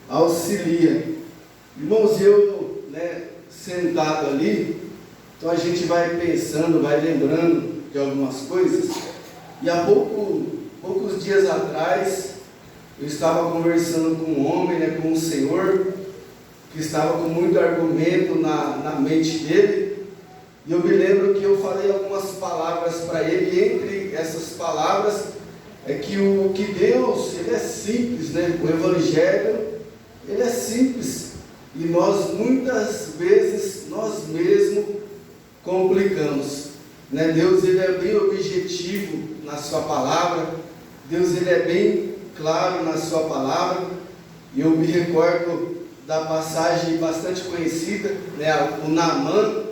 auxilia. Irmãos, eu, sentado ali, então a gente vai pensando, vai lembrando de algumas coisas. E há poucos dias atrás, eu estava conversando com um homem, com um senhor, que estava com muito argumento na mente dele. E eu me lembro que eu falei algumas palavras para ele, e entre essas palavras é que Deus, Ele é simples, o Evangelho, Ele é simples, e nós muitas vezes, nós mesmos complicamos, Deus, Ele é bem objetivo na sua palavra, Deus, Ele é bem claro na sua palavra, e eu me recordo da passagem bastante conhecida, o Naamã,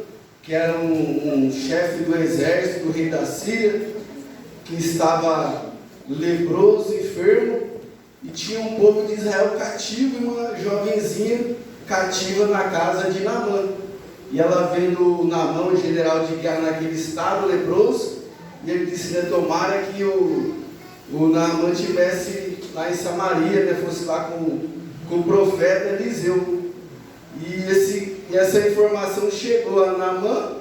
que era um chefe do exército do rei da Síria, que estava leproso, enfermo, e tinha um povo de Israel cativo, e uma jovenzinha cativa na casa de Naamã. E ela vendo Naamã, o general de guerra naquele estado, leproso, e ele disse, tomara que o Naamã estivesse lá em Samaria, fosse lá com o profeta Eliseu. E essa informação chegou a Naamã,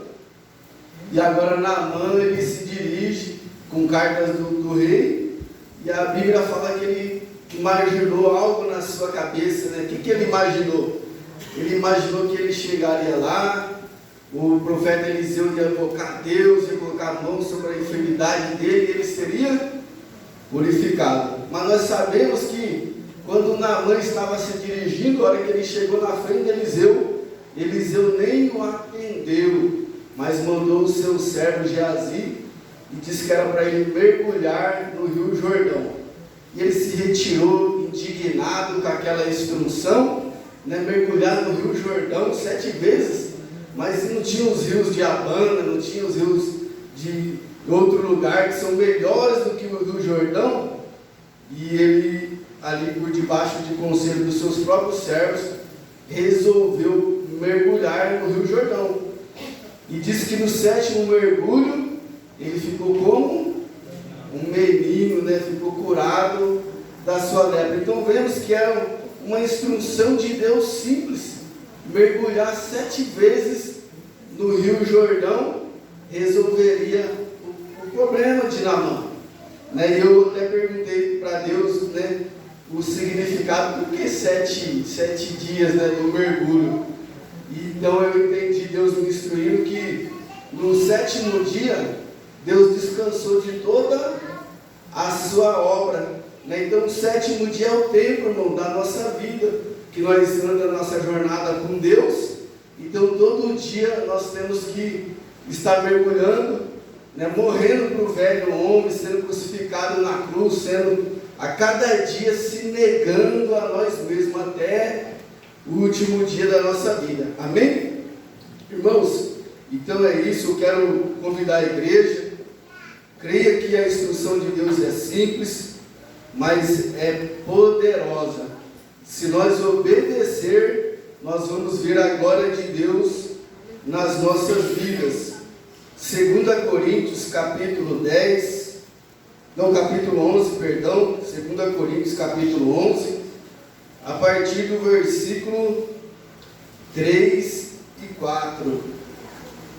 e agora Naamã ele se dirige com cartas do rei, e a Bíblia fala que ele imaginou algo na sua cabeça, O que ele imaginou? Ele imaginou que ele chegaria lá, o profeta Eliseu ia invocar Deus, ia colocar a mão sobre a enfermidade dele, e ele seria purificado. Mas nós sabemos que quando Naamã estava se dirigindo, a hora que ele chegou na frente de Eliseu nem o atendeu, mas mandou o seu servo Geazi e disse que era para ele mergulhar no Rio Jordão. E ele se retirou indignado com aquela instrução, mergulhar no Rio Jordão 7 vezes, mas não tinha os rios de Abana, não tinha os rios de outro lugar que são melhores do que o Rio Jordão. E ele, ali por debaixo de conselho dos seus próprios servos, resolveu mergulhar no Rio Jordão. E diz que no 7º mergulho, ele ficou como um menino, ficou curado da sua lepra. Então vemos que era uma instrução de Deus simples, mergulhar 7 vezes no Rio Jordão, resolveria o problema de Naamã. E eu até perguntei para Deus, o significado, por que 7 dias, do mergulho. E então eu entendi, Deus me instruindo que no 7º dia, Deus descansou de toda a sua obra. Então o 7º dia é o tempo, irmão, da nossa vida, que nós estamos na nossa jornada com Deus. Então todo dia nós temos que estar mergulhando, morrendo para o velho homem, sendo crucificado na cruz, sendo a cada dia se negando a nós mesmos até o último dia da nossa vida. Amém? Irmãos, então é isso, eu quero convidar a igreja. Creia que a instrução de Deus é simples, mas é poderosa. Se nós obedecer, nós vamos ver a glória de Deus nas nossas vidas. 2 Coríntios capítulo 11, 2 Coríntios capítulo 11, a partir do versículo 3 e 4.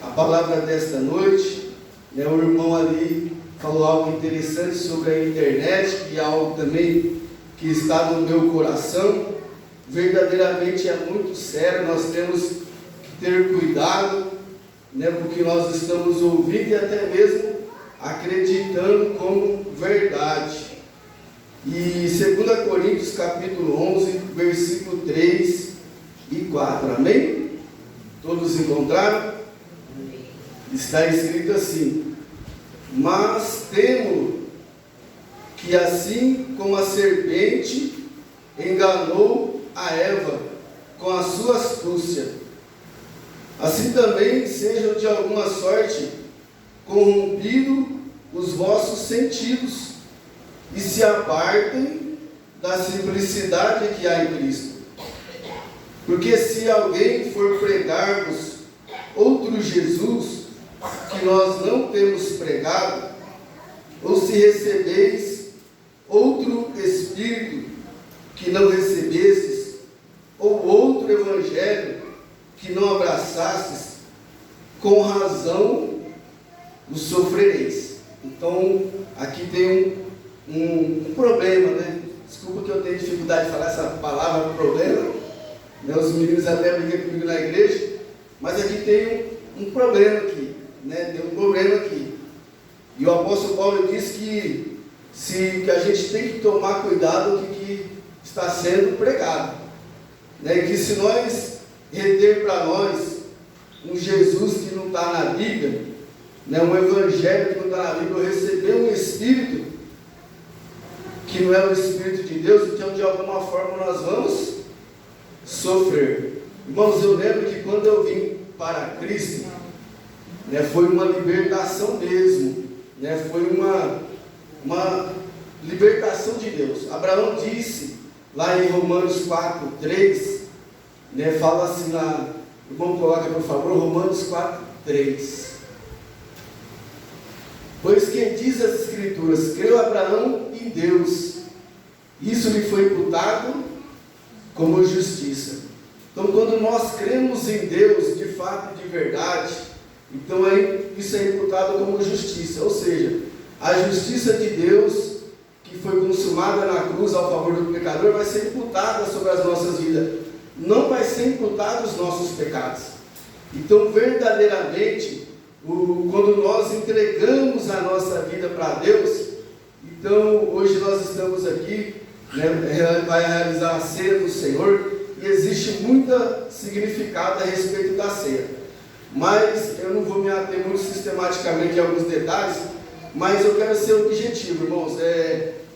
A palavra desta noite, o irmão ali falou algo interessante sobre a internet, e algo também que está no meu coração. Verdadeiramente é muito sério, nós temos que ter cuidado, porque nós estamos ouvindo e até mesmo acreditando como verdade. E 2 Coríntios capítulo 11, versículo 3 e 4, amém? Todos encontraram? Está escrito assim: mas temo que assim como a serpente enganou a Eva com a sua astúcia, assim também sejam de alguma sorte corrompidos os vossos sentidos, e se apartem da simplicidade que há em Cristo. Porque se alguém for pregar-vos outro Jesus, que nós não temos pregado, ou se recebeis outro Espírito que não recebestes, evangelho que não abraçastes, com razão o sofrereis. Então, aqui tem um problema, né? Desculpa que eu tenho dificuldade de falar essa palavra problema, né? Os meninos até brigam comigo na igreja, mas aqui tem um problema aqui, né? Tem um problema aqui. E o apóstolo Paulo diz que a gente tem que tomar cuidado com o que está sendo pregado, né? E que se nós reter para nós um Jesus que não está na Bíblia, né? Um evangelho que não está na Bíblia, ou receber um Espírito que não é o Espírito de Deus, então de alguma forma nós vamos sofrer. Irmãos, eu lembro que quando eu vim para Cristo, né, foi uma libertação mesmo, né, foi uma libertação de Deus. Abraão disse, lá em Romanos 4:3, né, fala assim lá, vamos colocar por favor, Romanos 4:3. Pois quem diz as Escrituras, creu Abraão em Deus, isso lhe foi imputado como justiça. Então, quando nós cremos em Deus, de fato e de verdade, então isso é imputado como justiça, ou seja, a justiça de Deus, que foi consumada na cruz ao favor do pecador, vai ser imputada sobre as nossas vidas, não vai ser imputado os nossos pecados. Então, verdadeiramente, quando nós entregamos a nossa vida para Deus, então hoje nós estamos aqui, né, vai realizar a ceia do Senhor, e existe muito significado a respeito da ceia, mas eu não vou me ater muito sistematicamente em alguns detalhes, mas eu quero ser objetivo, irmãos.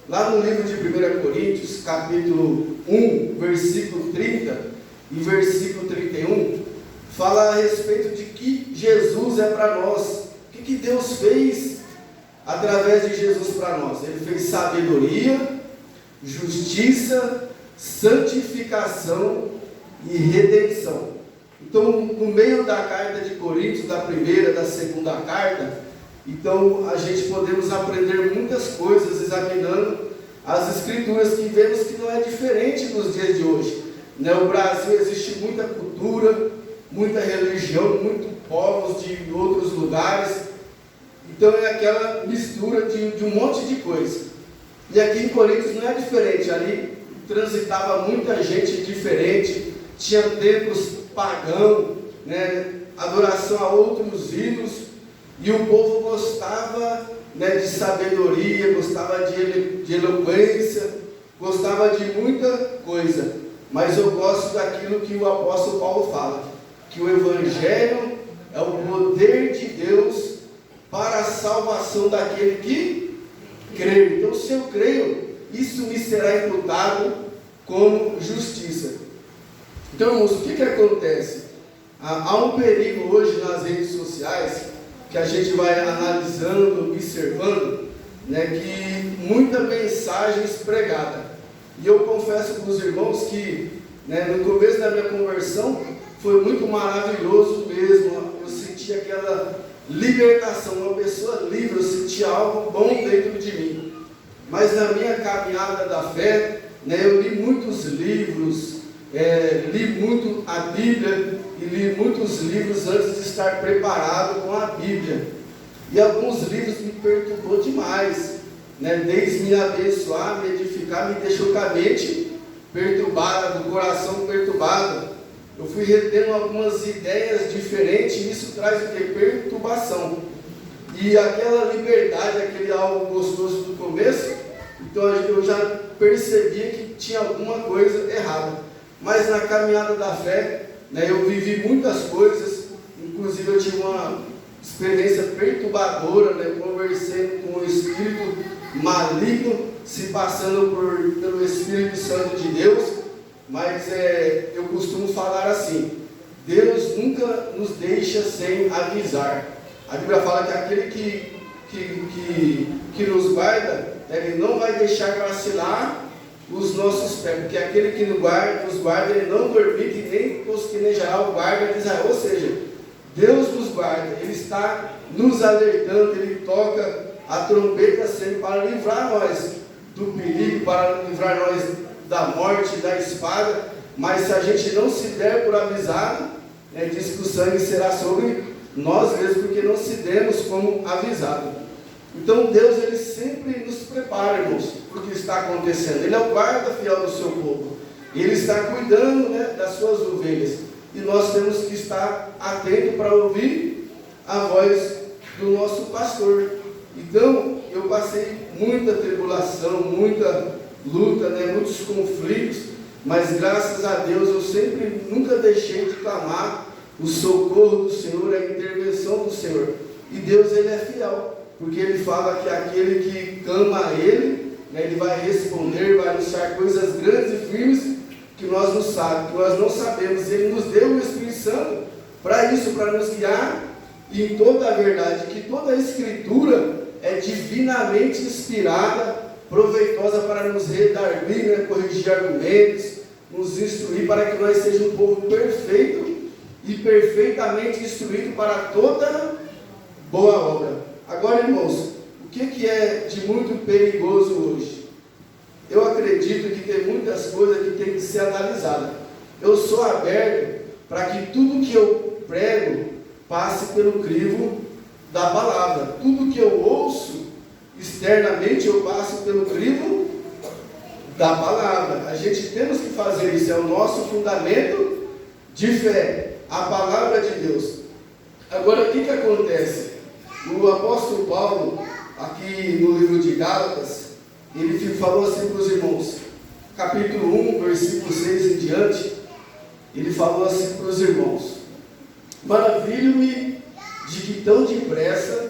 Lá no livro de 1 Coríntios, capítulo 1, versículo 30 e versículo 31, fala a respeito de que Jesus é para nós. O que Deus fez através de Jesus para nós? Ele fez sabedoria, justiça, santificação e redenção. Então, no meio da carta de Coríntios, da primeira, da segunda carta, então a gente podemos aprender muitas coisas examinando as Escrituras, que vemos que não é diferente nos dias de hoje. No Brasil existe muita cultura, muita religião, muitos povos de outros lugares, então é aquela mistura de um monte de coisa. E aqui em Coríntios não é diferente, ali transitava muita gente diferente, tinha templos pagãos, né, adoração a outros ídolos, e o povo gostava, né, de sabedoria, gostava de eloquência, gostava de muita coisa, mas eu gosto daquilo que o apóstolo Paulo fala, que o Evangelho é o poder de Deus para a salvação daquele que crê. Então, se eu creio, isso me será imputado como justiça. Então, irmãos, o que acontece? Há um perigo hoje nas redes sociais, que a gente vai analisando, observando, né, que muita mensagem pregada. E eu confesso para os irmãos que, né, no começo da minha conversão, foi muito maravilhoso mesmo. Eu senti aquela libertação, uma pessoa livre, eu senti algo bom dentro de mim. Mas na minha caminhada da fé, né, eu li muitos livros, li muito a Bíblia e li muitos livros antes de estar preparado com a Bíblia. E alguns livros me perturbou demais, né, desde me abençoar, me edificar, me deixou com a mente perturbada, do coração perturbado. Eu fui retendo algumas ideias diferentes e isso traz o que? Perturbação. E aquela liberdade, aquele algo gostoso do começo, então eu já percebia que tinha alguma coisa errada. Mas na caminhada da fé, né, eu vivi muitas coisas, inclusive eu tive uma experiência perturbadora, né, conversando com o espírito maligno, se passando pelo Espírito Santo de Deus. Mas eu costumo falar assim: Deus nunca nos deixa sem avisar. A Bíblia fala que aquele que nos guarda, Ele não vai deixar vacilar os nossos pés, porque aquele que nos guarda, Ele não permite nem cosquinejará o guarda de Israel. Ou seja, Deus nos guarda, Ele está nos alertando, Ele toca a trombeta sempre para livrar nós do perigo, para livrar nós da morte, da espada, mas se a gente não se der por avisado, diz que o sangue será sobre nós mesmos, porque não se demos como avisado. Então Deus, Ele sempre nos prepara, irmãos, para o que está acontecendo. Ele é o guarda fiel do seu povo. Ele está cuidando, das suas ovelhas. E nós temos que estar atentos para ouvir a voz do nosso pastor. Então, eu passei muita tribulação, muita luta, muitos conflitos, mas graças a Deus eu sempre, nunca deixei de clamar o socorro do Senhor, a intervenção do Senhor. E Deus, Ele é fiel, porque Ele fala que aquele que clama a Ele, Ele vai responder, vai anunciar coisas grandes e firmes que nós não sabemos. Ele nos deu o Espírito Santo para isso, para nos guiar em toda a verdade, que toda a Escritura é divinamente inspirada, proveitosa para nos redarguir, corrigir argumentos, nos instruir para que nós sejamos um povo perfeito e perfeitamente instruído para toda boa obra. Agora, irmãos, o que é de muito perigoso hoje? Eu acredito que tem muitas coisas que tem que ser analisadas. Eu sou aberto para que tudo que eu prego passe pelo crivo da palavra. Tudo que eu ouço externamente, eu passo pelo crivo da palavra. A gente temos que fazer isso, é o nosso fundamento de fé, a palavra de Deus. Agora, o que acontece? O apóstolo Paulo, aqui no livro de Gálatas, ele falou assim para os irmãos, capítulo 1, versículo 6 em diante, ele falou assim para os irmãos: maravilho-me de que tão depressa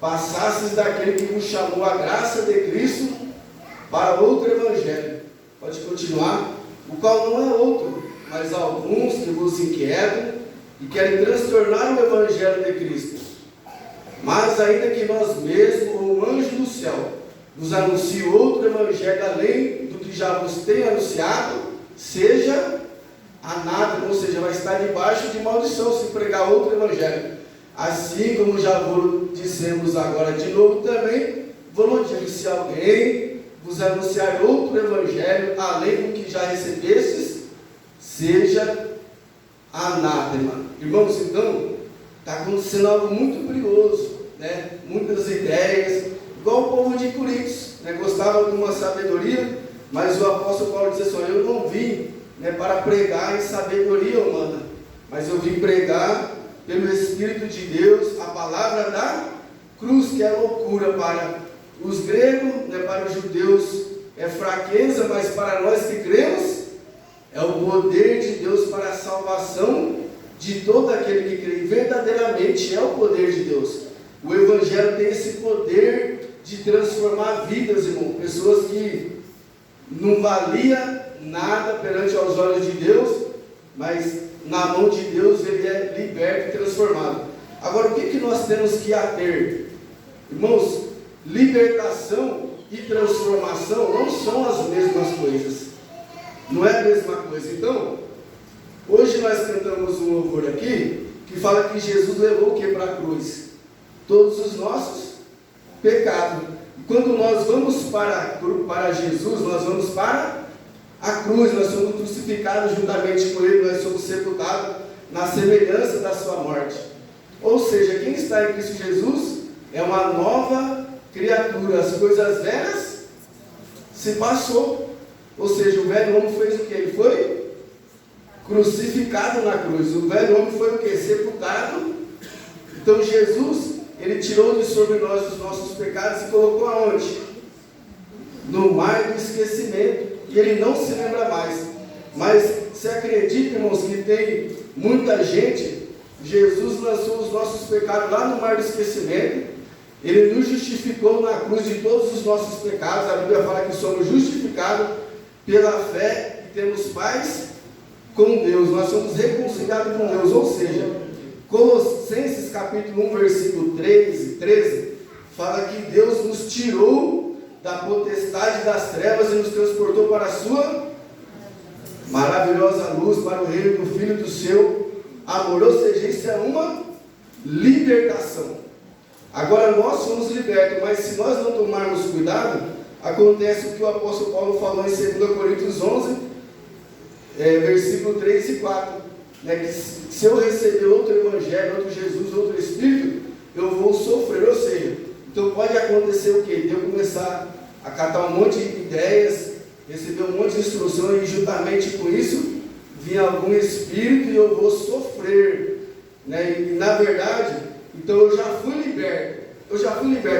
passasses daquele que vos chamou a graça de Cristo para outro evangelho. Pode continuar. O qual não é outro, mas alguns que vos inquietam e querem transtornar o evangelho de Cristo. Mas ainda que nós mesmos, ou um anjo do céu, vos anuncie outro evangelho além do que já vos tem anunciado, seja anátema, ou seja, vai estar debaixo de maldição se pregar outro evangelho. Assim como já vos dissemos agora de novo também, vos digo, se alguém vos anunciar outro evangelho além do que já recebestes, seja anátema. Irmãos, então, está acontecendo algo muito perigoso, muitas ideias, igual o povo de Coríntios, gostava de uma sabedoria, mas o apóstolo Paulo disse assim: eu não vim para pregar em sabedoria humana, mas eu vim pregar pelo Espírito de Deus a palavra da cruz, que é loucura para os gregos, para os judeus é fraqueza, mas para nós que cremos é o poder de Deus para a salvação de todo aquele que crê. Verdadeiramente é o poder de Deus. O Evangelho tem esse poder de transformar vidas, irmão. Pessoas que não valia nada perante aos olhos de Deus, mas na mão de Deus ele é liberto e transformado. Agora, o que nós temos que ater? Irmãos, libertação e transformação não são as mesmas coisas. Não é a mesma coisa. Então, hoje nós cantamos um louvor aqui, que fala que Jesus levou o que para a cruz? Todos os nossos pecados. E quando nós vamos para Jesus, nós vamos para a cruz, nós somos crucificados juntamente com Ele, nós somos sepultados na semelhança da sua morte. Ou seja, quem está em Cristo Jesus é uma nova criatura. As coisas velhas se passou. Ou seja, o velho homem fez o que? Ele foi crucificado na cruz. O velho homem foi o que? Sepultado. Então Jesus, Ele tirou de sobre nós os nossos pecados e colocou aonde? No mar do esquecimento. E Ele não se lembra mais. Mas você acredita, irmãos, que tem muita gente? Jesus lançou os nossos pecados lá no mar do esquecimento. Ele nos justificou na cruz de todos os nossos pecados. A Bíblia fala que somos justificados pela fé e temos paz com Deus. Nós somos reconciliados com Deus. Ou seja, Colossenses capítulo 1, versículo 13, fala que Deus nos tirou da potestade das trevas e nos transportou para a sua maravilhosa luz, para o reino do Filho do seu amor. Ou seja, isso é uma libertação. Agora nós somos libertos, mas se nós não tomarmos cuidado, acontece o que o apóstolo Paulo falou em 2 Coríntios 11, versículo 3 e 4, né, que se eu receber outro evangelho, outro Jesus, outro Espírito, eu vou sofrer, ou seja, então pode acontecer o quê? De eu começar a catar um monte de ideias, receber um monte de instruções, e juntamente com isso, vir algum Espírito e eu vou sofrer, né? E na verdade, então eu já fui liberto,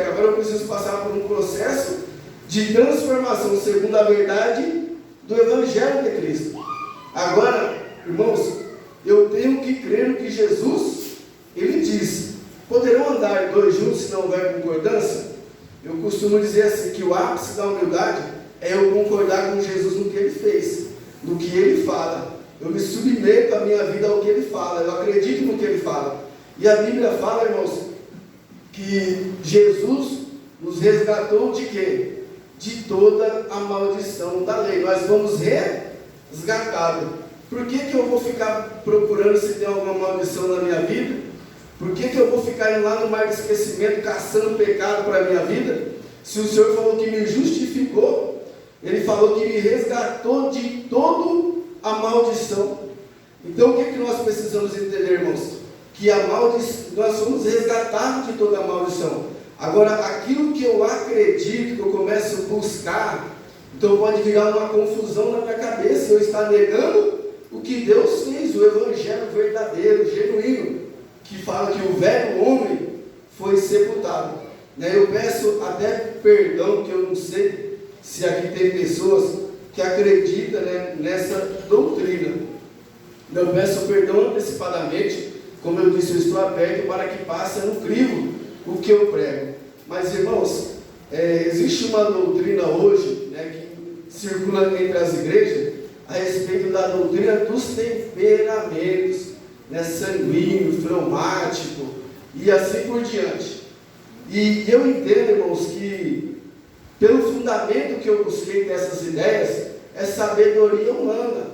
agora eu preciso passar por um processo de transformação segundo a verdade do Evangelho de Cristo. Agora, irmãos, eu tenho que crer no que Jesus, ele diz. Poderão andar dois juntos se não houver concordância? Eu costumo dizer assim, que o ápice da humildade é eu concordar com Jesus no que ele fez, no que ele fala. Eu me submeto a minha vida ao que ele fala, eu acredito no que ele fala. E a Bíblia fala, irmãos, que Jesus nos resgatou de quê? De toda a maldição da lei. Nós fomos resgatados. Por que eu vou ficar procurando se tem alguma maldição na minha vida? Por que eu vou ficar indo lá no mar de esquecimento caçando pecado para a minha vida? Se o Senhor falou que me justificou, Ele falou que me resgatou de toda a maldição. Então o que nós precisamos entender, irmãos? Que nós somos resgatados de toda a maldição. Agora, aquilo que eu acredito, que eu começo a buscar, então pode virar uma confusão na minha cabeça. Eu estou negando o que Deus fez, o Evangelho verdadeiro, genuíno, que fala que o velho homem foi sepultado. Eu peço até perdão, que eu não sei se aqui tem pessoas que acreditam, nessa doutrina. Eu peço perdão antecipadamente, como eu disse, eu estou aberto para que passe no crivo o que eu prego. Mas, irmãos, existe uma doutrina hoje, que circula entre as igrejas, a respeito da doutrina dos temperamentos, sanguíneo, fleumático e assim por diante. E eu entendo, irmãos, que pelo fundamento que eu busquei dessas ideias, é sabedoria humana.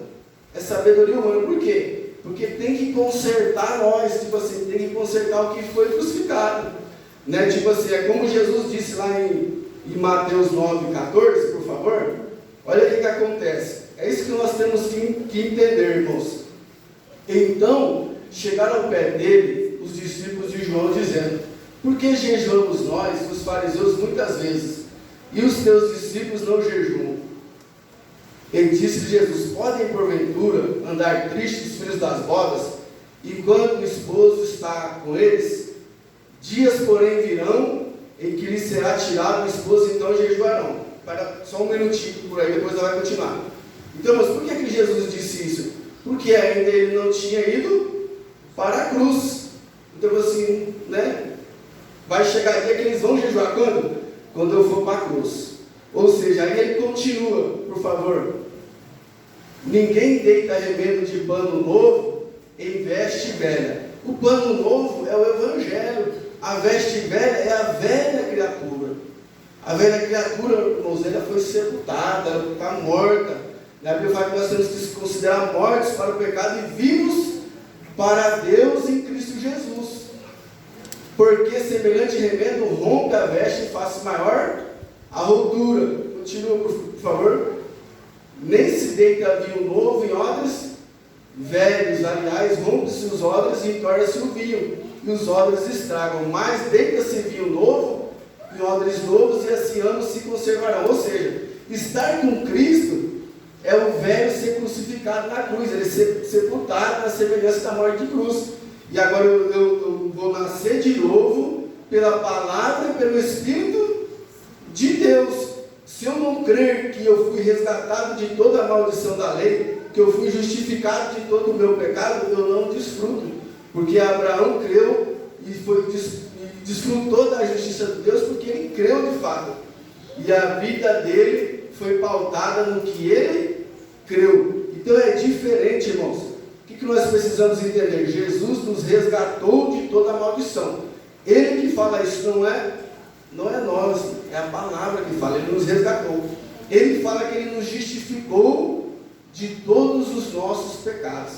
É sabedoria humana. Por quê? Porque tem que consertar nós, tem que consertar o que foi crucificado. Tipo assim, é como Jesus disse lá em Mateus 9,14, por favor. Olha o que acontece. É isso que nós temos que entender, irmãos. Então, chegaram ao pé dele os discípulos de João, dizendo: por que jejuamos nós, os fariseus, muitas vezes, e os teus discípulos não jejuam? Ele disse a Jesus: podem porventura andar tristes os filhos das bodas, enquanto o esposo está com eles? Dias, porém, virão em que lhes será tirado o esposo, então jejuarão. Para só um minutinho por aí, depois ela vai continuar. Então, mas por que Jesus disse isso? Porque ainda ele não tinha ido para a cruz. Então, assim, vai chegar dia que eles vão jejuar quando? Quando eu for para a cruz. Ou seja, aí ele continua, por favor. Ninguém deita remendo de pano novo em veste velha. O pano novo é o Evangelho. A veste velha é a velha criatura. A velha criatura, irmãos, ela foi sepultada, ela está morta. A Bíblia fala que nós temos que se considerar mortos para o pecado e vivos para Deus em Cristo Jesus. Porque semelhante remendo rompe a veste e faz maior a rotura. Continua, por favor. Nem se deita vinho novo em odres velhos, aliás, rompe-se os odres e torna-se o vinho, e os odres estragam. Mas deita-se vinho novo em odres novos, e assim anos se conservarão. Ou seja, estar com Cristo é o velho ser crucificado na cruz, ele ser sepultado na semelhança da morte de cruz. E agora eu vou nascer de novo pela palavra e pelo Espírito de Deus. Se eu não crer que eu fui resgatado de toda a maldição da lei, que eu fui justificado de todo o meu pecado, eu não desfruto. Porque Abraão creu e desfrutou da justiça de Deus, porque ele creu de fato. E a vida dele foi pautada no que ele creu. Então é diferente, irmãos. O que nós precisamos entender? Jesus nos resgatou de toda a maldição. Ele que fala isso, não é nós, é a palavra que fala. Ele nos resgatou. Ele fala que ele nos justificou de todos os nossos pecados,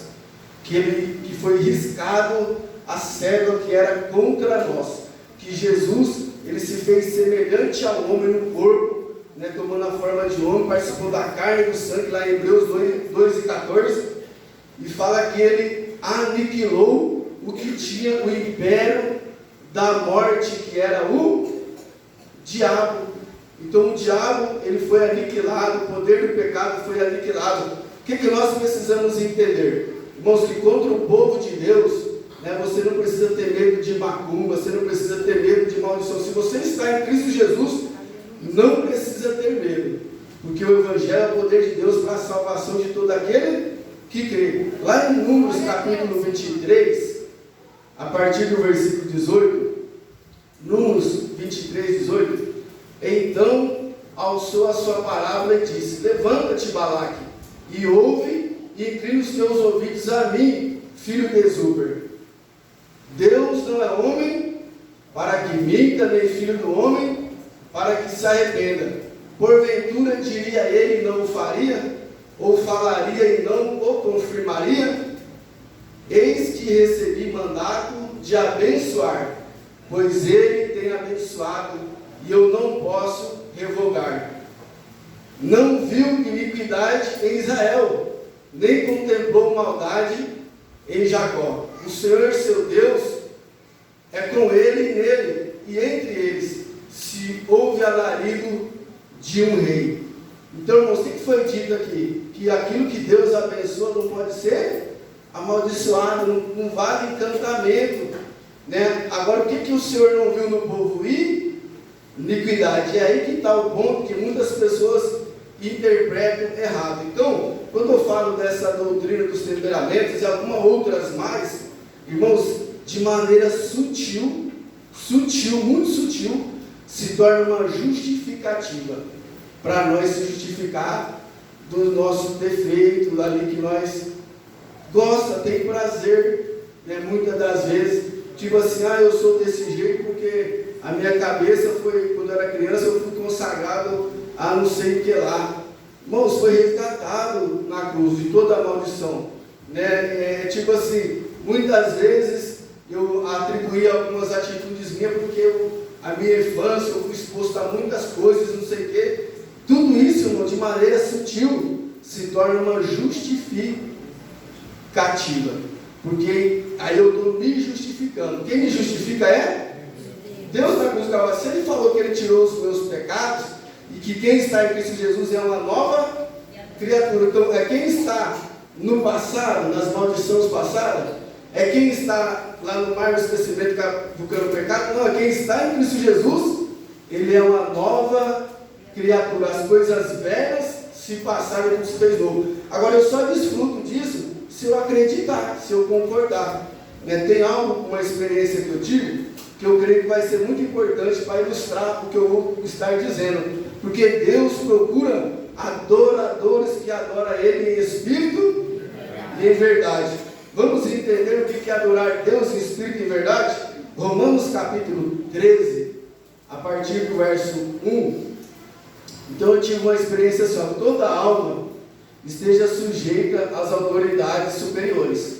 que foi riscado a cédula que era contra nós, que Jesus, ele se fez semelhante ao homem no corpo, né, tomando a forma de homem, participou da carne e do sangue, lá em Hebreus 2:14, e fala que ele aniquilou o que tinha o império da morte, que era o diabo. Então o diabo, ele foi aniquilado, o poder do pecado foi aniquilado. O que nós precisamos entender? Irmãos, que contra o povo de Deus, né, você não precisa ter medo de macumba, você não precisa ter medo de maldição. Se você está em Cristo Jesus, não precisa ter medo, porque o Evangelho é o poder de Deus para a salvação de todo aquele que crê. Lá em Números capítulo 23, a partir do versículo 18, Números 23, 18, então alçou a sua palavra e disse: levanta-te, Balaque, e ouve, e inclina os teus ouvidos a mim, filho de Ezuber. Deus não é homem para que minta, nem filho do homem para que se arrependa. Porventura diria ele e não o faria? Ou falaria e não o confirmaria? Eis que recebi mandato de abençoar, pois ele tem abençoado, e eu não posso revogar. Não viu iniquidade em Israel, nem contemplou maldade em Jacó. O Senhor seu Deus é com ele e nele, e entre eles se ouve alarido de um rei. Então, irmãos, o que foi dito aqui? Que aquilo que Deus abençoa não pode ser amaldiçoado, não vale encantamento, né? Agora, o que o Senhor não viu no povo? Iniquidade. É aí que está o ponto que muitas pessoas interpretam errado. Então, quando eu falo dessa doutrina dos temperamentos e algumas outras mais, irmãos, de maneira sutil, muito sutil, se torna uma justificativa para nós se justificar do nosso defeito, ali que nós gosta, tem prazer, né? Muitas das vezes, tipo assim, eu sou desse jeito porque a minha cabeça foi, quando eu era criança, eu fui consagrado a não sei o que lá. Irmãos, foi resgatado na cruz de toda a maldição, né? Tipo assim, muitas vezes eu atribuí algumas atitudes minhas porque a minha infância eu fui exposto a muitas coisas, não sei o que. Tudo isso, irmão, de maneira sutil, se torna uma justificativa, porque aí eu estou me justificando. Quem me justifica é Deus na cruz do Calvário. Se ele falou que ele tirou os meus pecados e que quem está em Cristo Jesus é uma nova criatura, então é quem está no passado, nas maldições passadas, é quem está lá no mar do esquecimento cavucando o pecado. Não, é quem está em Cristo Jesus, ele é uma nova criatura. As coisas velhas se passaram e tudo se fez novo. Agora eu só desfruto disso se eu acreditar, se eu concordar, né? Tem algo, uma experiência que eu tive, que eu creio que vai ser muito importante para ilustrar o que eu vou estar dizendo, porque Deus procura adoradores que adoram Ele em espírito e em verdade. Vamos entender o que é adorar Deus em espírito e em verdade? Romanos capítulo 13, a partir do verso 1. Então eu tive uma experiência assim, toda alma esteja sujeita às autoridades superiores,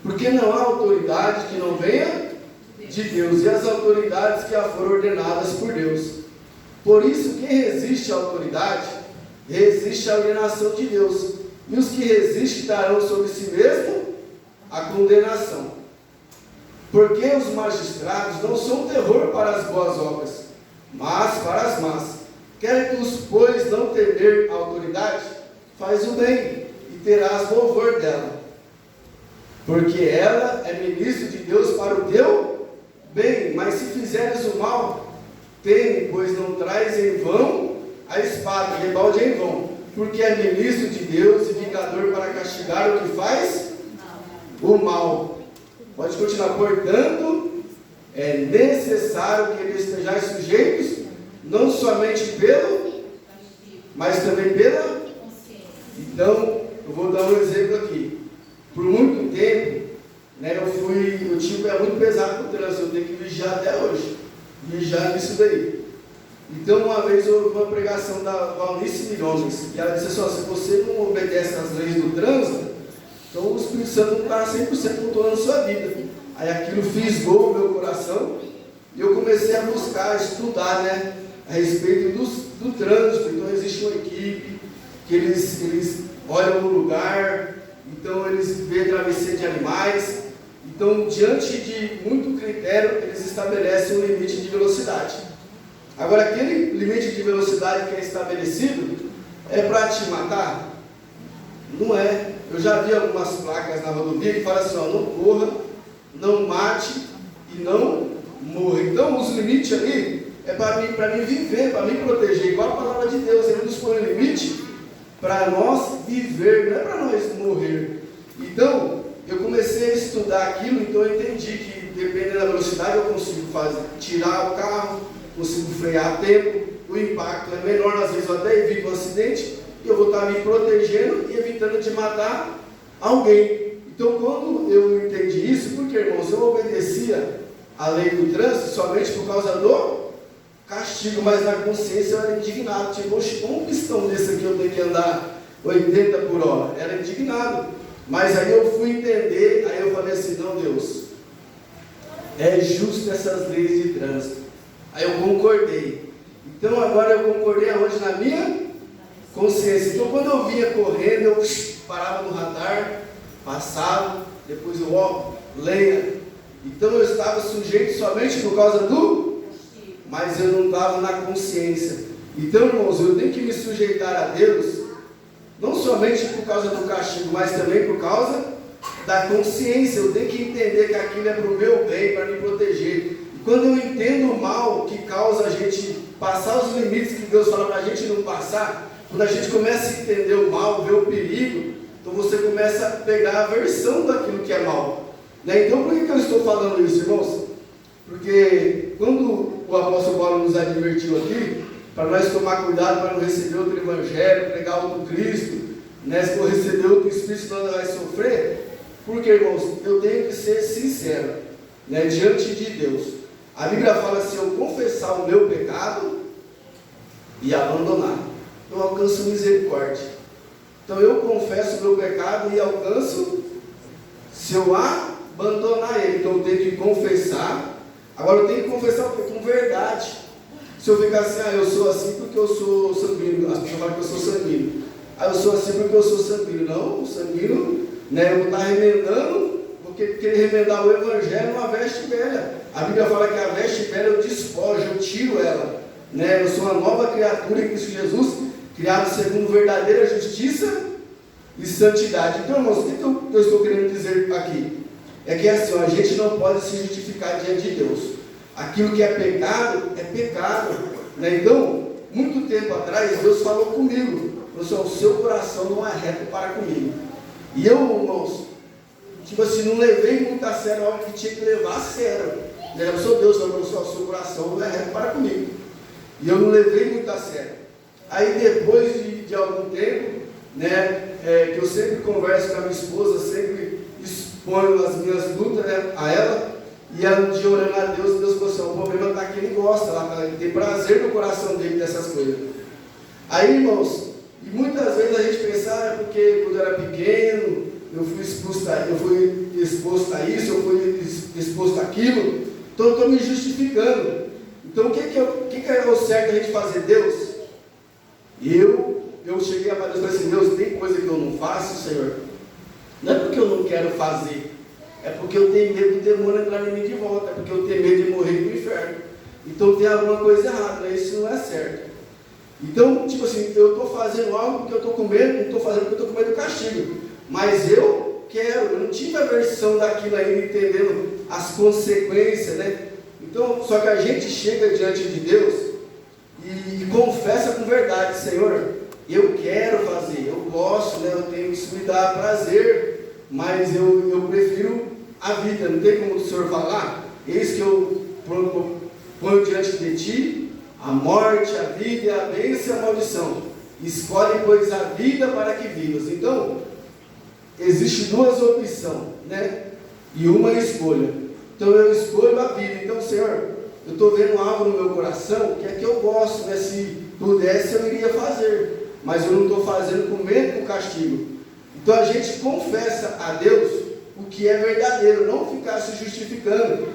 porque não há autoridade que não venha de Deus, e as autoridades que a foram ordenadas por Deus. Por isso, quem resiste à autoridade, resiste à ordenação de Deus, e os que resistem darão sobre si mesmo a condenação. Porque os magistrados não são terror para as boas obras, mas para as más. Quer que os, pois, não temer a autoridade, faz o bem, e terás louvor dela, porque ela é ministro de Deus para o teu bem. Mas se fizeres o mal, teme, pois não traz em vão a espada, rebalde em vão, porque é ministro de Deus e vingador para castigar o que faz o mal. Pode continuar. Portanto, é necessário que eles estejam sujeitos, não somente mas também pela. Então, eu vou dar um exemplo aqui. Por muito tempo, né, eu tive muito pesado com o trânsito, eu tenho que vigiar até hoje, vigiar nisso daí. Então, uma vez eu ouvi uma pregação da Valnice Mirones, e ela disse assim: se você não obedece às leis do trânsito, então o Espírito Santo não está 100% controlando a sua vida. Aí aquilo fisgou o meu coração, e eu comecei a buscar, a estudar, né, a respeito dos do trânsito. Então existe uma equipe que eles olham o lugar, então eles veem travessia de animais. Então, diante de muito critério, eles estabelecem um limite de velocidade. Agora, aquele limite de velocidade que é estabelecido é para te matar? Não é. Eu já vi algumas placas na rodovia que falam assim, ó, não corra, não mate e não morra. Então, os limites ali é para mim viver, para me proteger. Igual a palavra de Deus, Ele nos põe um limite para nós viver, não é para nós morrer. Então, eu comecei a estudar aquilo, então eu entendi que dependendo da velocidade eu consigo tirar o carro, consigo frear a tempo, o impacto é menor, às vezes eu até evito um acidente, e eu vou estar me protegendo e evitando de matar alguém. Então, quando eu entendi isso, porque, irmãos, eu obedecia a lei do trânsito somente por causa do castigo, mas na consciência eu era indignado. Tipo, como um pistão desse aqui eu tenho que andar 80 por hora? Era indignado. Mas aí eu fui entender, aí eu falei assim, não, Deus, é justo essas leis de trânsito. Aí eu concordei. Então agora eu concordei aonde? Na minha consciência. Então quando eu vinha correndo, eu parava no radar, passava, depois eu, lenha. Então eu estava sujeito somente por causa do, mas eu não estava na consciência. Então, irmãos, eu tenho que me sujeitar a Deus, não somente por causa do castigo, mas também por causa da consciência. Eu tenho que entender que aquilo é para o meu bem, para me proteger. E quando eu entendo o mal que causa a gente passar os limites que Deus fala para a gente não passar, quando a gente começa a entender o mal, ver o perigo, então você começa a pegar a versão daquilo que é mal. Né? Então, por que eu estou falando isso, irmãos? Porque quando o apóstolo Paulo nos advertiu aqui, para nós tomar cuidado para não receber outro evangelho, pregar outro Cristo, né? Se for receber outro Espírito, não vai sofrer. Porque, irmãos, eu tenho que ser sincero, né? Diante de Deus. A Bíblia fala assim, eu confessar o meu pecado e abandonar, eu alcanço misericórdia. Então eu confesso o meu pecado e alcanço, se eu abandonar ele. Então eu tenho que confessar. Agora eu tenho que confessar com verdade. Se eu ficar assim, eu sou assim porque eu sou sanguíneo, as pessoas falam que eu sou sanguíneo. Eu sou assim porque eu sou sanguíneo. Não, o sanguíneo, né, eu vou estar remendando, porque querer remendar o evangelho numa veste velha. A Bíblia fala que a veste velha eu despojo, eu tiro ela. Né, eu sou uma nova criatura em Cristo Jesus, criado segundo verdadeira justiça e santidade. Então, irmãos, o que eu estou querendo dizer aqui? É que assim, a gente não pode se justificar diante de Deus. Aquilo que é pecado, né? Então, muito tempo atrás, Deus falou comigo, falou assim, o seu coração não é reto para comigo. E eu, irmãos, tipo assim, não levei muito a sério algo que tinha que levar a sério. Né? Eu sou Deus, falou assim, o seu coração não é reto para comigo. E eu não levei muito a sério. Aí depois de algum tempo, né, que eu sempre converso com a minha esposa, sempre exponho as minhas lutas, né, a ela, e ela um dia orando a Deus, Deus falou assim, o problema está que ele gosta, ele tem prazer no coração dele dessas coisas. Aí, irmãos, e muitas vezes a gente pensa, porque quando eu era pequeno, eu fui exposto a isso, eu fui exposto àquilo, então eu estou me justificando. Então o que é o certo a gente fazer? Deus, eu cheguei a Deus e falei assim, Deus, tem coisa que eu não faço, Senhor? Não é porque eu não quero fazer, é porque eu tenho medo do demônio entrar em mim de volta, é porque eu tenho medo de morrer no inferno. Então tem alguma coisa errada, né? Isso não é certo. Então, tipo assim, eu estou fazendo algo porque eu estou com medo, não estou fazendo porque eu estou com medo do castigo. Mas eu quero, eu não tive a versão daquilo ainda, entendendo as consequências, né? Então, só que a gente chega diante de Deus e confessa com verdade, Senhor, eu quero fazer, eu gosto, né? Eu tenho, isso me dá prazer, mas eu prefiro a vida. Não tem como o Senhor falar, eis que eu ponho diante de ti a morte, a vida, a bênção e a maldição. Escolhe, pois, a vida para que vivas. Então, existem duas opções, né? E uma escolha. Então eu escolho a vida. Então, Senhor, eu estou vendo algo no meu coração que é que eu gosto, né? Se pudesse eu iria fazer, mas eu não estou fazendo com medo do castigo. Então a gente confessa a Deus o que é verdadeiro, não ficar se justificando.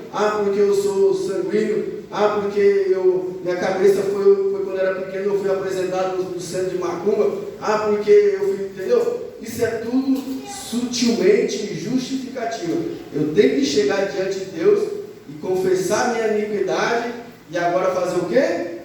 Porque eu sou sanguíneo, porque minha cabeça foi quando quando era pequeno, eu fui apresentado no centro de macumba. Porque eu fui, entendeu? Isso é tudo sutilmente justificativo. Eu tenho que chegar diante de Deus e confessar minha iniquidade e agora fazer o quê?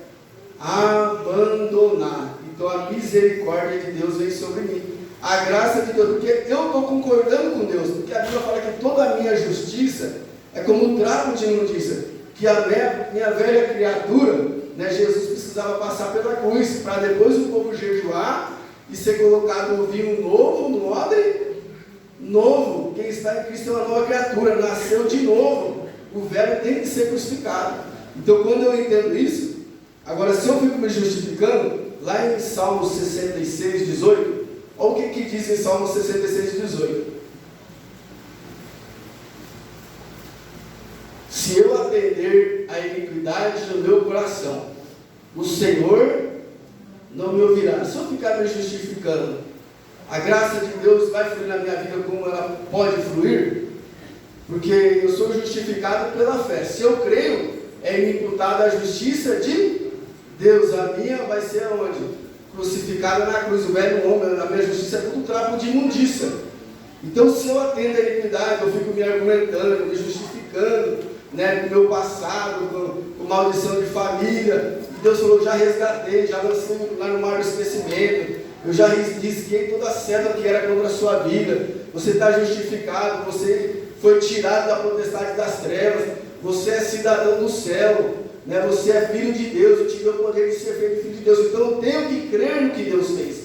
Abandonar. Então a misericórdia de Deus vem sobre mim. A graça de Deus, porque eu estou concordando com Deus, porque a Bíblia fala que toda a minha justiça é como um trapo de imundícia, que a minha velha criatura, né, Jesus precisava passar pela cruz, para depois o povo jejuar e ser colocado no vinho novo, no odre novo. Quem está em Cristo é uma nova criatura, nasceu de novo. O velho tem que ser crucificado. Então quando eu entendo isso, agora se eu fico me justificando, lá em Salmo 66, 18, olha o que diz em Salmo 66, 18. Se eu atender a iniquidade do meu coração, o Senhor não me ouvirá. Se eu ficar me justificando, a graça de Deus vai fluir na minha vida como ela pode fluir? Porque eu sou justificado pela fé. Se eu creio, é imputada a justiça de Deus. A minha vai ser onde? Crucificada na cruz. O velho homem, a minha justiça é tudo trapo de imundícia. Então, se eu atendo a iniquidade, eu fico me argumentando, me justificando, né, com o meu passado, com maldição de família. E Deus falou: já resgatei, já lancei lá no mar do esquecimento, eu já risquei toda a seta que era contra a sua vida. Você está justificado, você foi tirado da potestade das trevas, você é cidadão do céu, né, você é filho de Deus, eu te dei o poder de ser feito filho de Deus. Então eu tenho que crer no que Deus fez,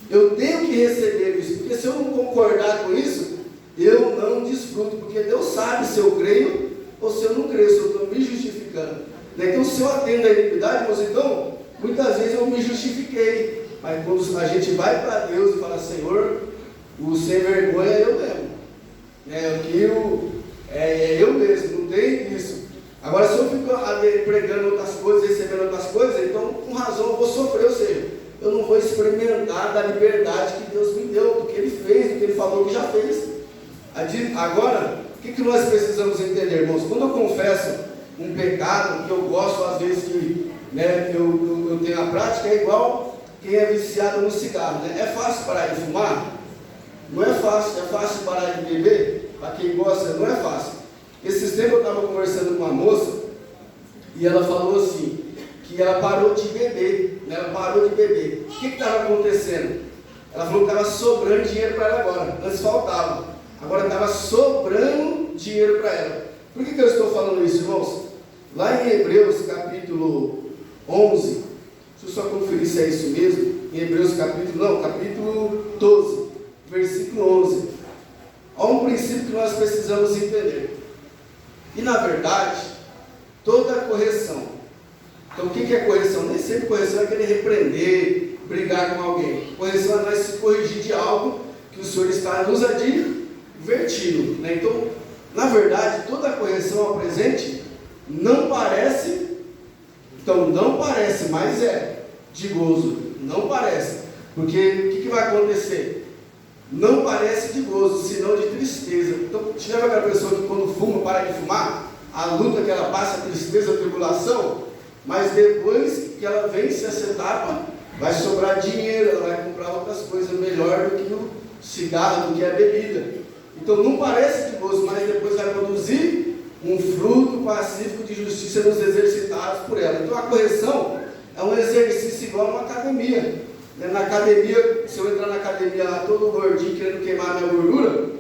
eu tenho que receber isso, porque se eu não concordar com isso, eu não desfruto, porque Deus sabe se eu creio ou se eu não creio, se eu estou me justificando. Então, se eu atendo a iniquidade, irmãos, então, muitas vezes eu me justifiquei. Mas quando a gente vai para Deus e fala: Senhor, o sem vergonha é eu mesmo. Eu mesmo, não tem isso. Agora, se eu fico pregando outras coisas, recebendo outras coisas, então, com razão, eu vou sofrer, ou seja, eu não vou experimentar da liberdade que Deus me deu, do que Ele fez, do que Ele falou que já fez. Agora, o que nós precisamos entender, irmãos? Quando eu confesso um pecado, que eu gosto às vezes que, né, eu tenho a prática, é igual quem é viciado no cigarro, né? É fácil parar de fumar? Não é fácil. É fácil parar de beber? Para quem gosta, não é fácil. Esses tempos eu estava conversando com uma moça e ela falou assim, que ela parou de beber, né? Ela parou de beber. O que estava acontecendo? Ela falou que estava sobrando dinheiro para ela agora. Antes faltava. Agora estava sobrando dinheiro para ela. Por que eu estou falando isso, irmãos? Lá em Hebreus capítulo 11, deixa eu só conferir se é isso mesmo. Em Hebreus capítulo 12, versículo 11. Há um princípio que nós precisamos entender. E na verdade, toda correção. Então o que é correção? Nem sempre correção é querer repreender, brigar com alguém. Correção é nós se corrigir de algo que o Senhor está nos advertindo, né? Então, na verdade, toda correção ao presente não parece, mas é de gozo, não parece, porque o que vai acontecer? Não parece de gozo, senão de tristeza. Então, você lembra aquela pessoa que quando fuma, para de fumar, a luta que ela passa, a tristeza, a tribulação, mas depois que ela vence essa etapa, vai sobrar dinheiro, ela vai comprar outras coisas melhor do que o cigarro, do que a bebida. Então não parece de gozo, mas depois vai produzir um fruto pacífico de justiça nos exercitados por ela. Então a correção é um exercício igual a uma academia. Na academia, se eu entrar na academia lá todo gordinho querendo queimar minha gordura,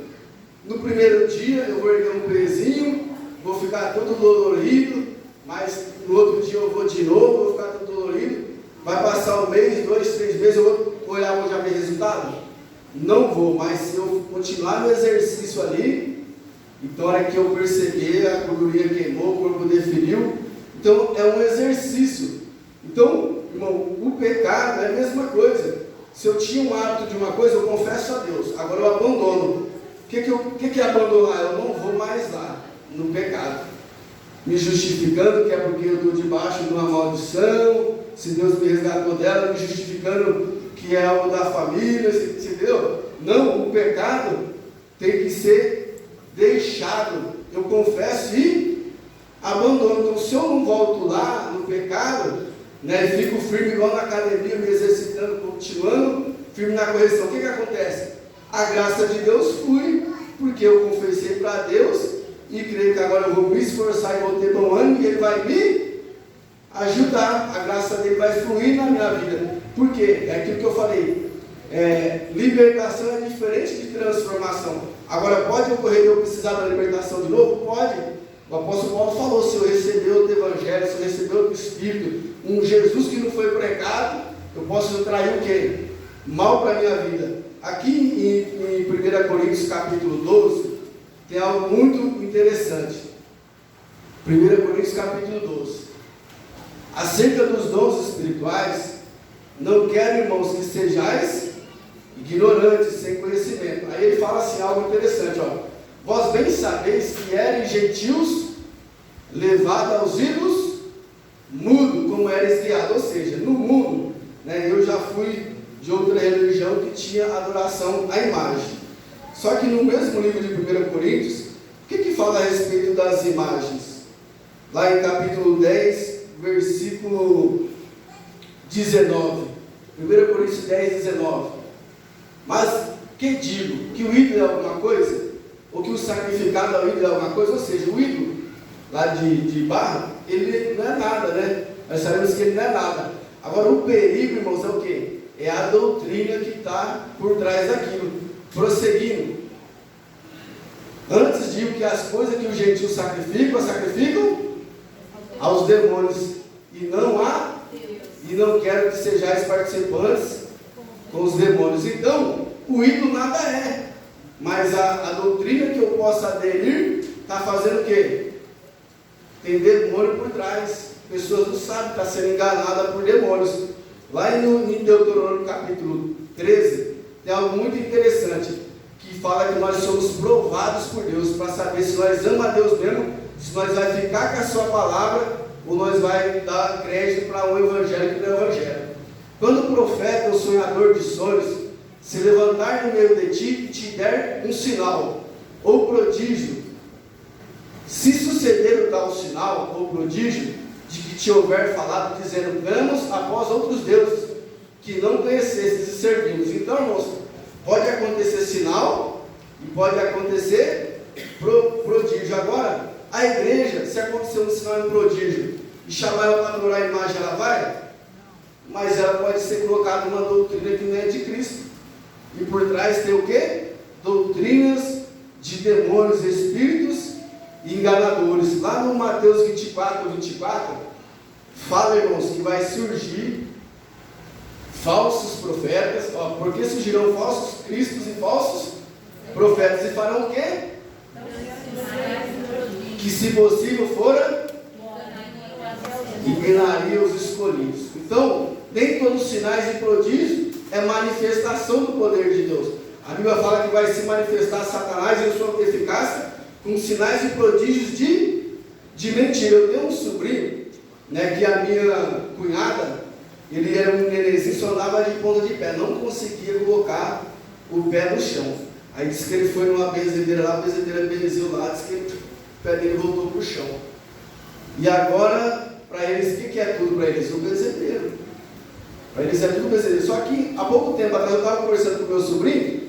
no primeiro dia eu vou erguer um pezinho, vou ficar todo dolorido, mas no outro dia eu vou de novo, vou ficar todo dolorido. Vai passar um mês, 2, 3 meses, eu vou olhar, vou já ver resultado? Não vou, mas se eu continuar no exercício ali, então a hora que eu perceber, a gordurinha queimou, o corpo definiu, então é um exercício. Então, irmão, o pecado é a mesma coisa. Se eu tinha um hábito de uma coisa, eu confesso a Deus, agora eu abandono. O que é abandonar? Eu não vou mais lá, no pecado, me justificando que é porque eu estou debaixo de uma maldição, se Deus me resgatou dela, me justificando que é algo da família, você entendeu? Não, o pecado tem que ser deixado. Eu confesso e abandono. Então, se eu não volto lá no pecado, né? E fico firme igual na academia, me exercitando, continuando firme na correção. O que acontece? A graça de Deus flui, porque eu confessei para Deus e creio que agora eu vou me esforçar e vou ter bom ânimo e Ele vai me ajudar. A graça dele vai fluir na minha vida. Por quê? É aquilo que eu falei. Libertação é diferente de transformação. Agora, pode ocorrer de eu precisar da libertação de novo? Pode. O apóstolo Paulo falou: se eu receber outro evangelho, se eu receber outro Espírito, um Jesus que não foi pregado, eu posso trair o quê? Mal para a minha vida. Aqui em 1 Coríntios capítulo 12, tem algo muito interessante. 1 Coríntios capítulo 12. Acerca dos dons espirituais, não quero, irmãos, que sejais ignorantes, sem conhecimento. Aí ele fala assim, algo interessante, ó. Vós bem sabeis que eram gentios levados aos ídolos mudo, como eres guiado. Ou seja, no mundo, né, eu já fui de outra religião que tinha adoração à imagem. Só que no mesmo livro de 1 Coríntios, o que fala a respeito das imagens? Lá em capítulo 10, versículo 19. 1 Coríntios 10, 19. Mas que digo? Que o ídolo é alguma coisa? Ou que o sacrificado ao ídolo é alguma coisa? Ou seja, o ídolo lá de barro, ele não é nada, né? Nós sabemos que ele não é nada. Agora o perigo, irmãos, é o quê? É a doutrina que está por trás daquilo. Prosseguindo. Antes digo que as coisas que os gentios sacrificam aos demônios e não a Deus. E não quero que sejais participantes com os demônios. Então, o ídolo nada é. Mas a doutrina que eu possa aderir está fazendo o quê? Tem demônio por trás. Pessoas não sabem, está sendo enganada por demônios. Lá em Deuteronômio capítulo 13, tem algo muito interessante, que fala que nós somos provados por Deus, para saber se nós amamos a Deus mesmo, se nós vamos ficar com a sua palavra, ou nós vamos dar crédito para um evangelho que não é evangelho. Quando o profeta, o sonhador de sonhos, se levantar no meio de ti e te der um sinal, ou prodígio, se suceder o tal sinal, ou prodígio, de que te houver falado, dizendo, vamos após outros deuses, que não conhecestes e servimos. Então, irmãos, pode acontecer sinal, e pode acontecer prodígio. Agora, a igreja, se acontecer um sinal e um prodígio, e chamar ela para adorar a imagem, ela vai? Mas ela pode ser colocada numa doutrina que não é de Cristo. E por trás tem o quê? Doutrinas de demônios, espíritos e enganadores. Lá no Mateus 24, fala, irmãos, que vai surgir falsos profetas, porque surgirão falsos cristos e falsos profetas, e farão o quê? Que, se possível, fora enganariam os escolhidos. Então, nem todos os sinais e prodígios é manifestação do poder de Deus. A Bíblia fala que vai se manifestar Satanás e a sua eficácia com sinais e prodígios de mentira. Eu tenho um sobrinho, né, que a minha cunhada, ele era um nenenzinho, só andava de ponta de pé, não conseguia colocar o pé no chão. Aí disse que ele foi numa benzedeira lá, a benzedeira benzeu lá, disse que o pé dele voltou para o chão. E agora, para eles, o que é tudo para eles? O benzedeiro. Para eles é tudo benzedeiro. Só que, há pouco tempo atrás, eu estava conversando com o meu sobrinho,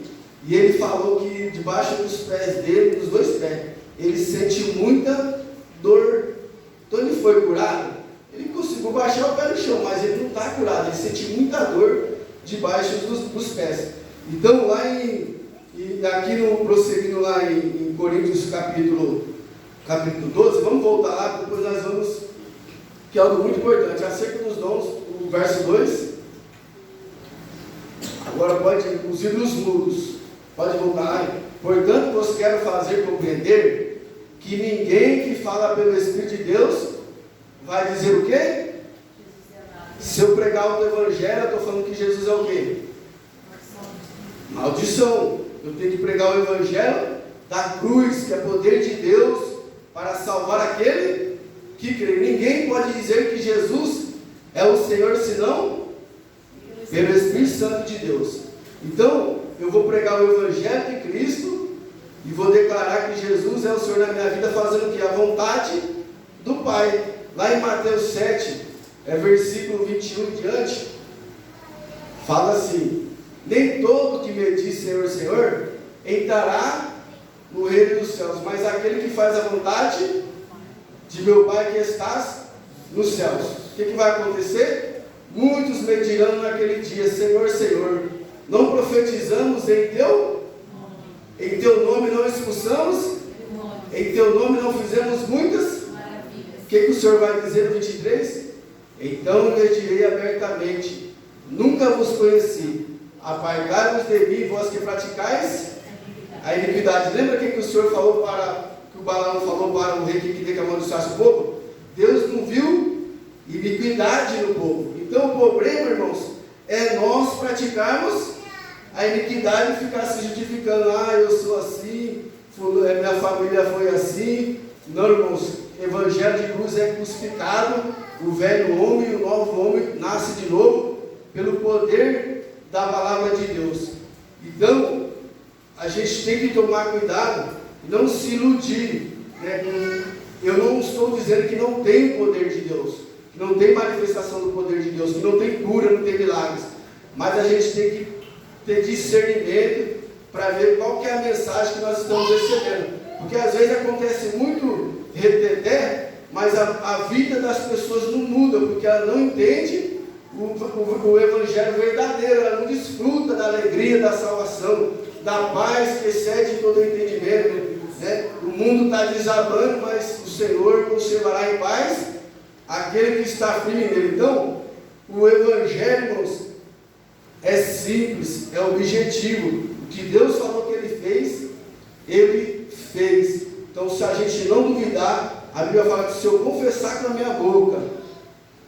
e ele falou que debaixo dos pés dele, dos dois pés, ele sentiu muita dor. Então ele foi curado, ele conseguiu baixar o pé no chão, mas ele não está curado, ele sentiu muita dor debaixo dos pés. Então lá prosseguindo lá em Coríntios capítulo 12, vamos voltar lá, depois nós vamos, que é algo muito importante, acerca dos dons, o verso 2, agora pode, os ídolos mudos, pode voltar lá. Portanto, vos quero fazer compreender que ninguém que fala pelo Espírito de Deus vai dizer o quê? Se eu pregar o Evangelho, eu estou falando que Jesus é o quê? Maldição. Eu tenho que pregar o Evangelho da cruz, que é poder de Deus para salvar aquele que crê. Ninguém pode dizer que Jesus é o Senhor, senão pelo Espírito Santo de Deus. Então, eu vou pregar o Evangelho de Cristo e vou declarar que Jesus é o Senhor na minha vida, fazendo o que? A vontade do Pai. Lá em Mateus 7, versículo 21 em diante, fala assim: nem todo que me diz Senhor, Senhor, entrará no reino dos céus, mas aquele que faz a vontade de meu Pai que estás nos céus. O que vai acontecer? Muitos me dirão naquele dia: Senhor, Senhor, não profetizamos em teu nome não expulsamos, em teu nome não fizemos muitas maravilhas. O que o Senhor vai dizer no 23? Então lhe direi abertamente: nunca vos conheci, apartai-vos de mim, vós que praticais a iniquidade. Lembra que o Senhor falou que o Balaão falou para o rei que queria que amaldiçoasse o povo? Deus não viu iniquidade no povo. Então o problema, irmãos, é nós praticarmos a iniquidade e ficar se justificando: eu sou assim, minha família foi assim. Não, irmãos, evangelho de cruz é crucificado, o velho homem e o novo homem nasce de novo pelo poder da palavra de Deus. Então a gente tem que tomar cuidado e não se iludir, né? Eu não estou dizendo que não tem o poder de Deus, que não tem manifestação do poder de Deus, que não tem cura, não tem milagres, mas a gente tem que ter discernimento para ver qual que é a mensagem que nós estamos recebendo, porque às vezes acontece muito reteté, mas a vida das pessoas não muda, porque ela não entende o evangelho verdadeiro, ela não desfruta da alegria da salvação, da paz que excede todo o entendimento, né? O mundo está desabando, mas o Senhor conservará em paz aquele que está firme nele. Então, o evangelho, irmãos, é simples, é objetivo. O que Deus falou que Ele fez. Então, se a gente não duvidar, a Bíblia fala que se eu confessar com a minha boca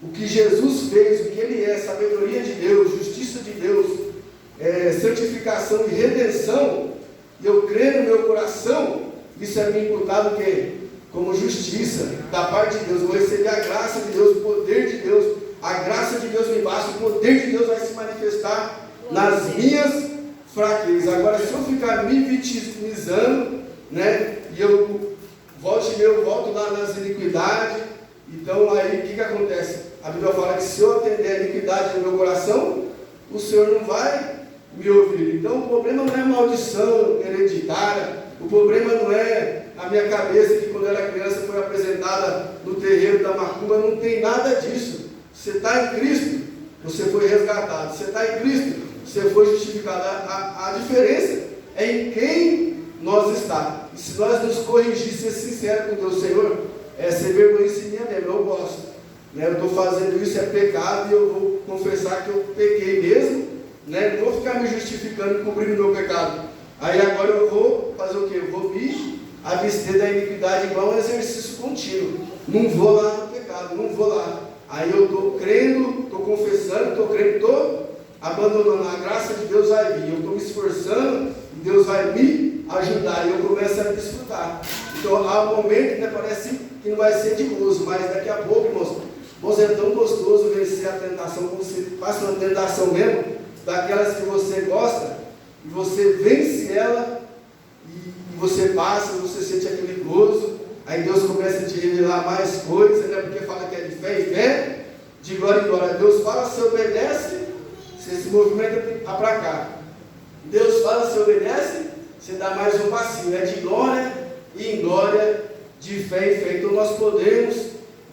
o que Jesus fez, o que Ele é, sabedoria de Deus, justiça de Deus, santificação e redenção, e eu creio no meu coração, isso é me imputado o quê? Como justiça da parte de Deus. Eu vou receber a graça de Deus, o poder de Deus. A graça de Deus me basta, o poder de Deus vai se manifestar nas minhas fraquezas. Agora, se eu ficar me vitimizando, né, e eu volto lá nas iniquidades, então aí o que acontece? A Bíblia fala que se eu atender a iniquidade no meu coração, o Senhor não vai me ouvir. Então o problema não é maldição hereditária, o problema não é a minha cabeça que quando eu era criança foi apresentada no terreiro da macumba, não tem nada disso. Você está em Cristo, você foi resgatado. Você está em Cristo, você foi justificado. A diferença é em quem nós estamos. E se nós nos corrigir, ser sincero com Deus, Senhor, ser vergonha em mim mesmo, eu gosto. Né? Eu estou fazendo isso, é pecado, e eu vou confessar que eu pequei mesmo. Né? Não vou ficar me justificando e cobrindo meu pecado. Aí agora eu vou fazer o quê? Eu vou me abster da iniquidade igual um exercício contínuo. Não vou lá no pecado, não vou lá. Aí eu estou crendo, estou confessando, estou crendo, estou abandonando. A graça de Deus vai vir. Eu estou me esforçando e Deus vai me ajudar. E eu começo a desfrutar. Então há um momento que parece que não vai ser de gozo, mas daqui a pouco, irmãos, é tão gostoso vencer a tentação, quando você passa uma tentação mesmo, daquelas que você gosta, e você vence ela, e você passa, você sente aquele gozo. Aí Deus começa a te revelar mais coisas, né? Porque fala que é de fé em fé, de glória em glória. Deus fala, você obedece, você se movimenta para cá. Deus fala, você obedece, você dá mais um passinho, de glória e em glória, de fé em fé. Então nós podemos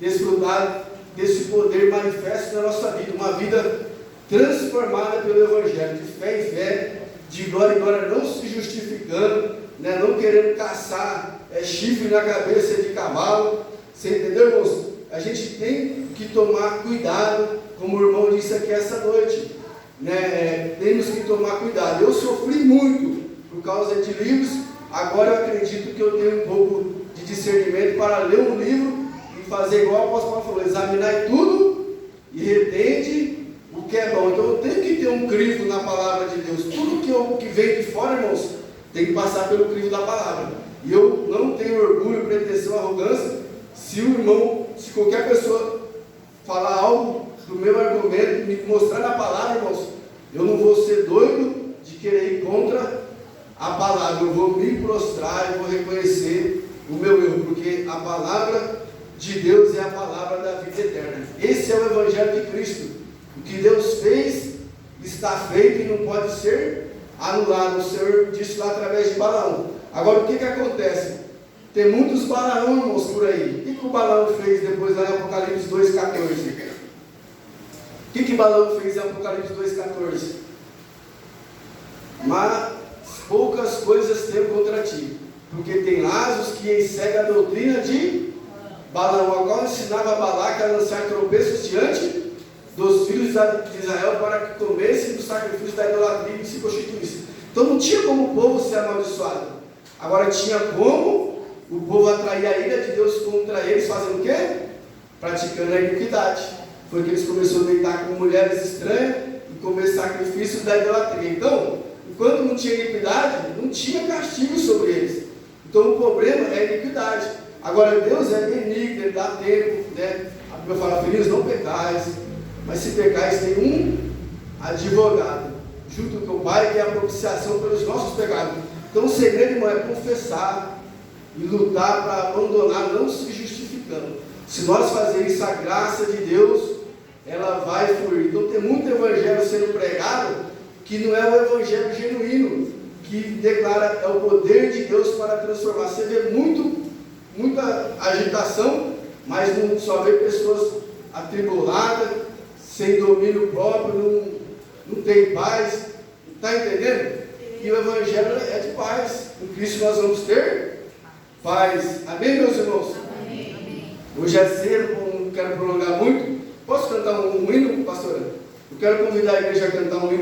desfrutar desse poder manifesto na nossa vida, uma vida transformada pelo Evangelho, de fé em fé, de glória em glória, não se justificando, né? Não querendo caçar chifre na cabeça de cavalo. Você entendeu, irmãos? A gente tem que tomar cuidado, como o irmão disse aqui essa noite, né? Temos que tomar cuidado. Eu sofri muito por causa de livros, agora eu acredito que eu tenho um pouco de discernimento para ler um livro e fazer igual o apóstolo Paulo falou: examinar tudo e retende o que é bom. Então eu tenho que ter um crivo na palavra de Deus. Tudo que vem de fora, irmãos, tem que passar pelo crivo da palavra. E eu não tenho orgulho, pretensão, arrogância, se qualquer pessoa falar algo do meu argumento, me mostrar na palavra, irmãos, eu não vou ser doido de querer ir contra a palavra. Eu vou me prostrar, eu vou reconhecer o meu erro, porque a palavra de Deus é a palavra da vida eterna. Esse é o Evangelho de Cristo. O que Deus fez está feito e não pode ser anulado. O Senhor disse lá através de Balaão. Agora o que acontece? Tem muitos Balaão, irmãos, por aí. O que o Balaão fez depois lá em Apocalipse 2,14? O que Balaão fez em Apocalipse 2,14? Mas poucas coisas tenho contra ti, porque tem asnos que enseguem a doutrina de Balaão, a qual ensinava Balaque a lançar tropeços diante dos filhos de Israel, para que comessem do sacrifício da idolatria e se constituíssem. Então não tinha como o povo ser amaldiçoado. Agora tinha como o povo atrair a ira de Deus contra eles, fazendo o quê? Praticando a iniquidade. Foi que eles começaram a deitar com mulheres estranhas e comer sacrifícios da idolatria. Então, enquanto não tinha iniquidade, não tinha castigo sobre eles. Então o problema é a iniquidade. Agora Deus é benigno, Ele dá tempo, né? A Bíblia fala, filhos, não pecais, mas se pecais tem um advogado, junto com o Pai, que é a propiciação pelos nossos pecados. Então o segredo, irmão, é confessar e lutar para abandonar, não se justificando. Se nós fazermos isso, a graça de Deus, ela vai fluir. Então tem muito evangelho sendo pregado, que não é o evangelho genuíno, que declara é o poder de Deus para transformar. Você vê muita agitação, mas não só vê pessoas atribuladas, sem domínio próprio, não tem paz. Está entendendo? E o evangelho é de paz. Em Cristo nós vamos ter paz. Amém, meus irmãos? Amém. Hoje é cedo, não quero prolongar muito. Posso cantar um hino, pastora? Eu quero convidar a igreja a cantar um hino.